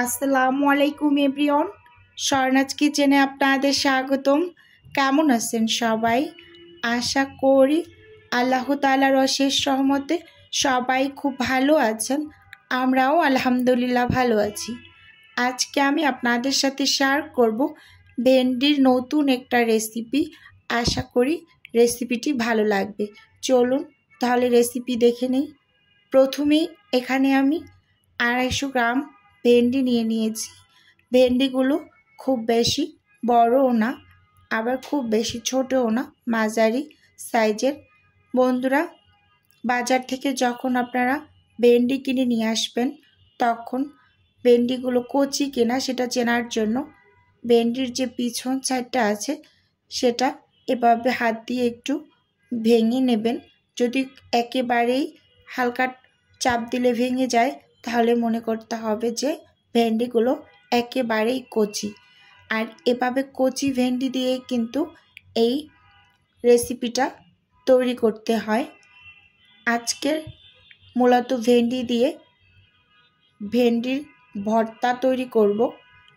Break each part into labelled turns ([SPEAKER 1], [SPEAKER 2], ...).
[SPEAKER 1] আসসালামু আলাইকুম এভরিওয়ান, স্বর্ণাজ কিচেনে আপনাদের স্বাগতম। কেমন আছেন সবাই? আশা করি আল্লাহ তাআলার অশেষ রহমতে সবাই খুব ভালো আছেন। আমরাও আলহামদুলিল্লাহ ভালো আছি। আজকে আমি আপনাদের সাথে শেয়ার করব ভেন্ডির নতুন একটা রেসিপি। আশা করি রেসিপিটি ভালো লাগবে। চলুন তাহলে রেসিপি দেখে নিই। প্রথমেই এখানে আমি 250 গ্রাম ভেন্ডি নিয়ে নিয়েছি। ভেন্ডিগুলো খুব বেশি বড়ও না, আবার খুব বেশি ছোটও না, মাঝারি সাইজের। বন্ধুরা, বাজার থেকে যখন আপনারা ভেন্ডি কিনে নিয়ে আসবেন তখন ভেন্ডিগুলো কচি কিনা সেটা চেনার জন্য ভেন্ডির যে পিছন সাইডটা আছে সেটা এভাবে হাত দিয়ে একটু ভেঙে নেবেন। যদি একেবারেই হালকা চাপ দিলে ভেঙে যায় তাহলে মনে করতে হবে যে ভেন্ডিগুলো একেবারেই কচি। আর এভাবে কচি ভেন্ডি দিয়ে কিন্তু এই রেসিপিটা তৈরি করতে হয়। আজকের মূলত ভেন্ডি দিয়ে ভেন্ডির ভর্তা তৈরি করব।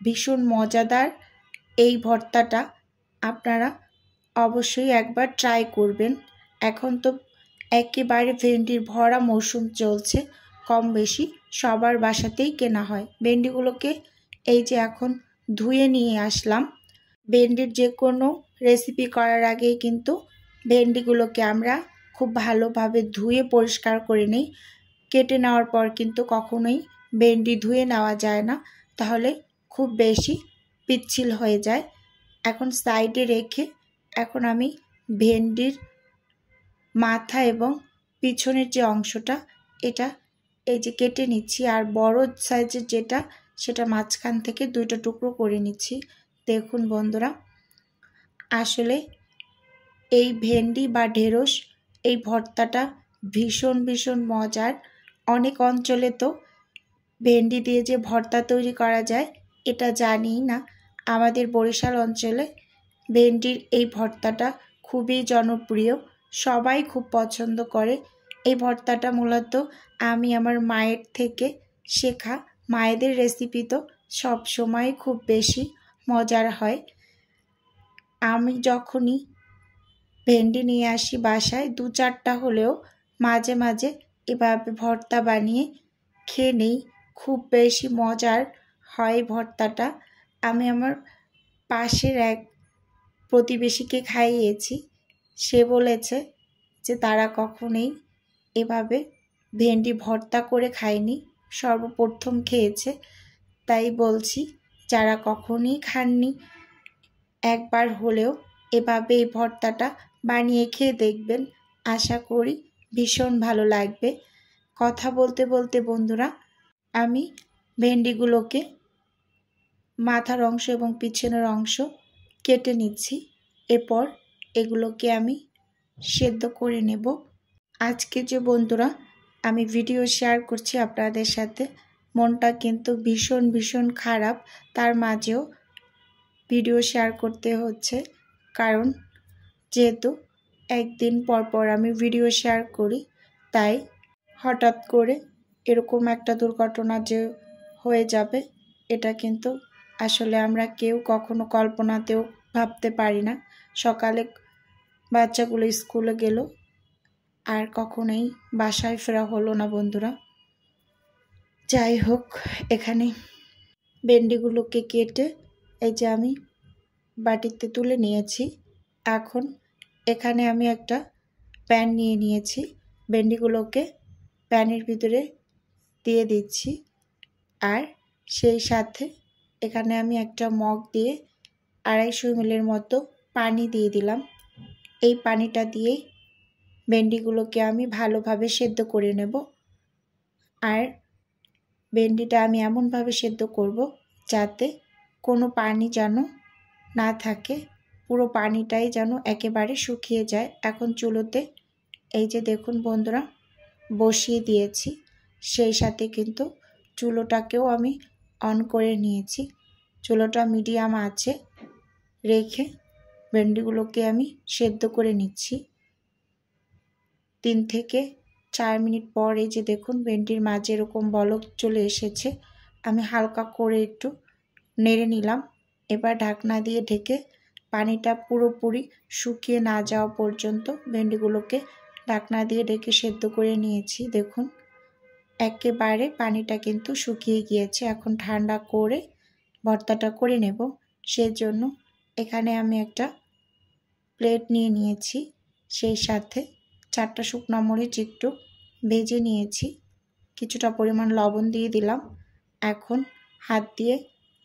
[SPEAKER 1] ভীষণ মজাদার এই ভর্তাটা আপনারা অবশ্যই একবার ট্রাই করবেন। এখন তো একেবারে ভেন্ডির ভরা মৌসুম চলছে, কম বেশি সবার বাসাতেই কেনা হয়। ভেন্ডিগুলোকে এই যে এখন ধুয়ে নিয়ে আসলাম। ভেন্ডির যে কোনো রেসিপি করার আগেই কিন্তু ভেন্ডিগুলোকে আমরা খুব ভালোভাবে ধুয়ে পরিষ্কার করে নিই। কেটে নেওয়ার পর কিন্তু কখনোই ভেন্ডি ধুয়ে নেওয়া যায় না, তাহলে খুব বেশি পিচ্ছিল হয়ে যায়। এখন সাইডে রেখে এখন আমি ভেন্ডির মাথা এবং পিছনের যে অংশটা এটা এই যে কেটে নিচ্ছি। আর বড় সাইজের যেটা সেটা মাঝখান থেকে 2টা টুকরো করে নিচ্ছি। দেখুন বন্ধুরা, আসলে এই ভেন্ডি বা ঢেঁড়স এই ভর্তাটা ভীষণ মজার। অনেক অঞ্চলে তো ভেন্ডি দিয়ে যে ভর্তা তৈরি করা যায় এটা জানিই না। আমাদের বরিশাল অঞ্চলে ভেন্ডির এই ভর্তাটা খুবই জনপ্রিয়, সবাই খুব পছন্দ করে। এই ভর্তাটা মূলত আমি আমার মায়ের থেকে শেখা। মায়েদের রেসিপি তো সব সময় খুব বেশি মজার হয়। আমি যখনই ভেন্ডি নিয়ে আসি বাসায় 2-4টা হলেও মাঝে মাঝে এভাবে ভর্তা বানিয়ে খেয়ে নেই। খুব বেশি মজার হয় ভর্তাটা। আমি আমার পাশের এক প্রতিবেশীকে খাইয়েছি, সে বলেছে যে তারা কখনোই এভাবে ভেন্ডি ভর্তা করে খায়নি, সর্বপ্রথম খেয়েছে। তাই বলছি, যারা কখনোই খাননি একবার হলেও এভাবে এই ভর্তাটা বানিয়ে খেয়ে দেখবেন। আশা করি ভীষণ ভালো লাগবে। কথা বলতে বলতে বন্ধুরা, আমি ভেন্ডিগুলোকে মাথার অংশ এবং পিছনের অংশ কেটে নিচ্ছি। এরপর এগুলোকে আমি সেদ্ধ করে নেব। আজকে যে বন্ধুরা আমি ভিডিও শেয়ার করছি আপনাদের সাথে, মনটা কিন্তু ভীষণ খারাপ। তার মাঝেও ভিডিও শেয়ার করতে হচ্ছে, কারণ যেহেতু একদিন পর আমি ভিডিও শেয়ার করি, তাই হঠাৎ করে এরকম একটা দুর্ঘটনা যে হয়ে যাবে এটা কিন্তু আসলে আমরা কেউ কখনো কল্পনাতেও ভাবতে পারি না। সকালে বাচ্চাগুলো স্কুলে গেল আর কখনোই বাসায় ফেরা হলো না বন্ধুরা। যাই হোক, এখানে ভেন্ডিগুলোকে কেটে এই যে আমি বাটিতে তুলে নিয়েছি। এখন এখানে আমি একটা প্যান নিয়ে নিয়েছি। ভেন্ডিগুলোকে প্যানের ভিতরে দিয়ে দিচ্ছি। আর সেই সাথে এখানে আমি একটা মগ দিয়ে 250 ml মতো পানি দিয়ে দিলাম। এই পানিটা দিয়ে ভেন্ডিগুলোকে আমি ভালোভাবে সেদ্ধ করে নেব। আর ভেন্ডিটা আমি এমনভাবে সেদ্ধ করব যাতে কোনো পানি যেন না থাকে, পুরো পানিটাই যেন একেবারে শুকিয়ে যায়। এখন চুলোতে এই যে দেখুন বন্ধুরা বসিয়ে দিয়েছি, সেই সাথে কিন্তু চুলোটাকেও আমি অন করে নিয়েছি। চুলোটা মিডিয়াম আছে রেখে ভেন্ডিগুলোকে আমি সেদ্ধ করে নিচ্ছি। 3 থেকে 4 মিনিট পর এই যে দেখুন ভেন্ডির মাঝে এরকম বলক চলে এসেছে। আমি হালকা করে একটু নেড়ে নিলাম। এবার ঢাকনা দিয়ে ঢেকে পানিটা পুরোপুরি শুকিয়ে না যাওয়া পর্যন্ত ভেন্ডিগুলোকে ঢাকনা দিয়ে ঢেকে সেদ্ধ করে নিয়েছি। দেখুন একেবারে পানিটা কিন্তু শুকিয়ে গিয়েছে। এখন ঠান্ডা করে ভর্তাটা করে নেব। সেজন্য এখানে আমি একটা প্লেট নিয়ে নিয়েছি, সেই সাথে 4টা শুকনো মরিচ একটু ভেজে নিয়েছি, কিছুটা পরিমাণ লবণ দিয়ে দিলাম। এখন হাত দিয়ে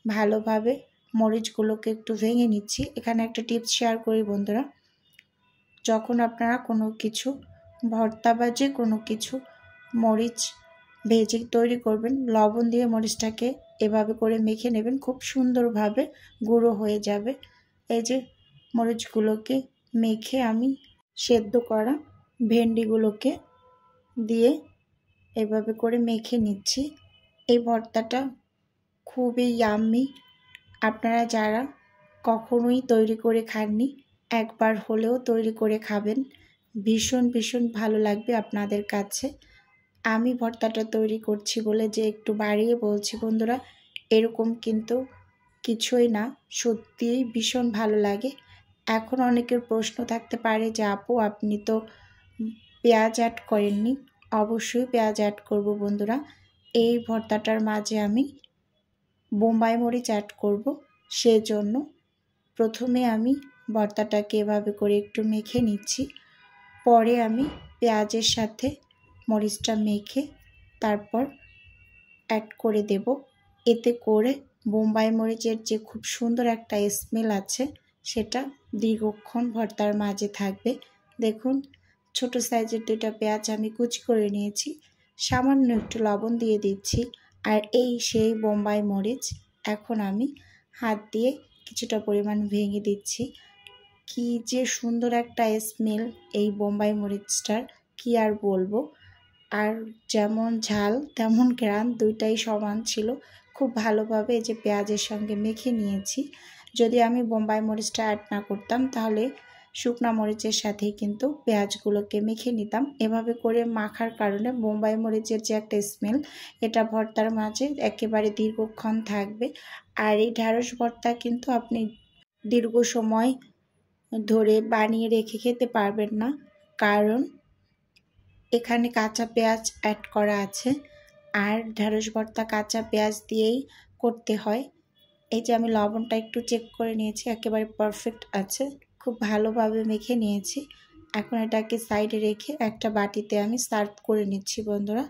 [SPEAKER 1] ভালোভাবে মরিচগুলোকে একটু ভেঙে নিচ্ছি। এখানে একটা টিপস শেয়ার করি বন্ধুরা, যখন আপনারা কোনো কিছু ভর্তা বা যে কোনো কিছু মরিচ ভেজে তৈরি করবেন, লবণ দিয়ে মরিচটাকে এভাবে করে মেখে নেবেন, খুব সুন্দরভাবে গুঁড়ো হয়ে যাবে। এই যে মরিচগুলোকে মেখে আমি সেদ্ধ করা ভেন্ডিগুলোকে দিয়ে এভাবে করে মেখে নিচ্ছি। এই ভর্তাটা খুবই ইয়াম্মি। আপনারা যারা কখনোই তৈরি করে খাননি, একবার হলেও তৈরি করে খাবেন, ভীষণ ভীষণ ভালো লাগবে আপনাদের কাছে। আমি ভর্তাটা তৈরি করছি বলে যে একটু বাড়িয়ে বলছি বন্ধুরা, এরকম কিন্তু কিছুই না, সত্যিই ভীষণ ভালো লাগে। এখন অনেকের প্রশ্ন থাকতে পারে যে আপু আপনি তো পেঁয়াজ অ্যাড করেননি। অবশ্যই পেঁয়াজ অ্যাড করব বন্ধুরা। এই ভর্তাটার মাঝে আমি বোম্বাই মরিচ অ্যাড করব, সেজন্য প্রথমে আমি ভর্তাটাকে এভাবে করে একটু মেখে নিচ্ছি, পরে আমি পেঁয়াজের সাথে মরিচটা মেখে তারপর অ্যাড করে দেব। এতে করে বোম্বাই মরিচের যে খুব সুন্দর একটা স্মেল আছে সেটা দীর্ঘক্ষণ ভর্তার মাঝে থাকবে। দেখুন ছোট সাইজের 2টা পেঁয়াজ আমি কুচি করে নিয়েছি, সামান্য একটু লবণ দিয়ে দিচ্ছি, আর এই সেই বোম্বাই মরিচ এখন আমি হাত দিয়ে কিছুটা পরিমাণ ভেঙে দিচ্ছি। কি যে সুন্দর একটা স্মেল এই বোম্বাই মরিচটার, কি আর বলবো। আর যেমন ঝাল তেমন ঘ্রাণ দুইটাই সমান ছিল। খুব ভালোভাবে এই যে পেঁয়াজের সঙ্গে মেখে নিয়েছি। যদি আমি বোম্বাই মরিচটা অ্যাড না করতাম তাহলে শুকনা মরিচের সাথেই কিন্তু পেঁয়াজগুলোকে মেখে নিতাম। এভাবে করে মাখার কারণে বোম্বাই মরিচের যে একটা স্মেল, এটা ভর্তার মাঝে একেবারে দীর্ঘক্ষণ থাকবে। আর এই ঢ্যাঁড়স ভর্তা কিন্তু আপনি দীর্ঘ সময় ধরে বানিয়ে রেখে খেতে পারবেন না, কারণ এখানে কাঁচা পেঁয়াজ অ্যাড করা আছে, আর ঢ্যাঁড়স ভর্তা কাঁচা পেঁয়াজ দিয়েই করতে হয়। এই যে আমি লবণটা একটু চেক করে নিয়েছি, একেবারে পারফেক্ট আছে, খুব ভালোভাবে মেখে নিয়েছি। এখন এটাকে সাইডে রেখে একটা বাটিতে আমি সার্ভ করে নিচ্ছি বন্ধুরা।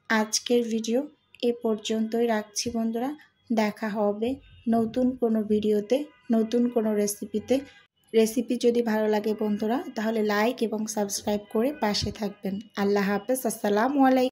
[SPEAKER 1] আজকের ভিডিও এ পর্যন্তই রাখছি বন্ধুরা। দেখা হবে নতুন কোনো ভিডিওতে, নতুন কোনো রেসিপিতে। রেসিপি যদি ভালো লাগে বন্ধুরা তাহলে লাইক এবং সাবস্ক্রাইব করে পাশে থাকবেন। আল্লাহ হাফেজ, আসসালামু আলাইকুম।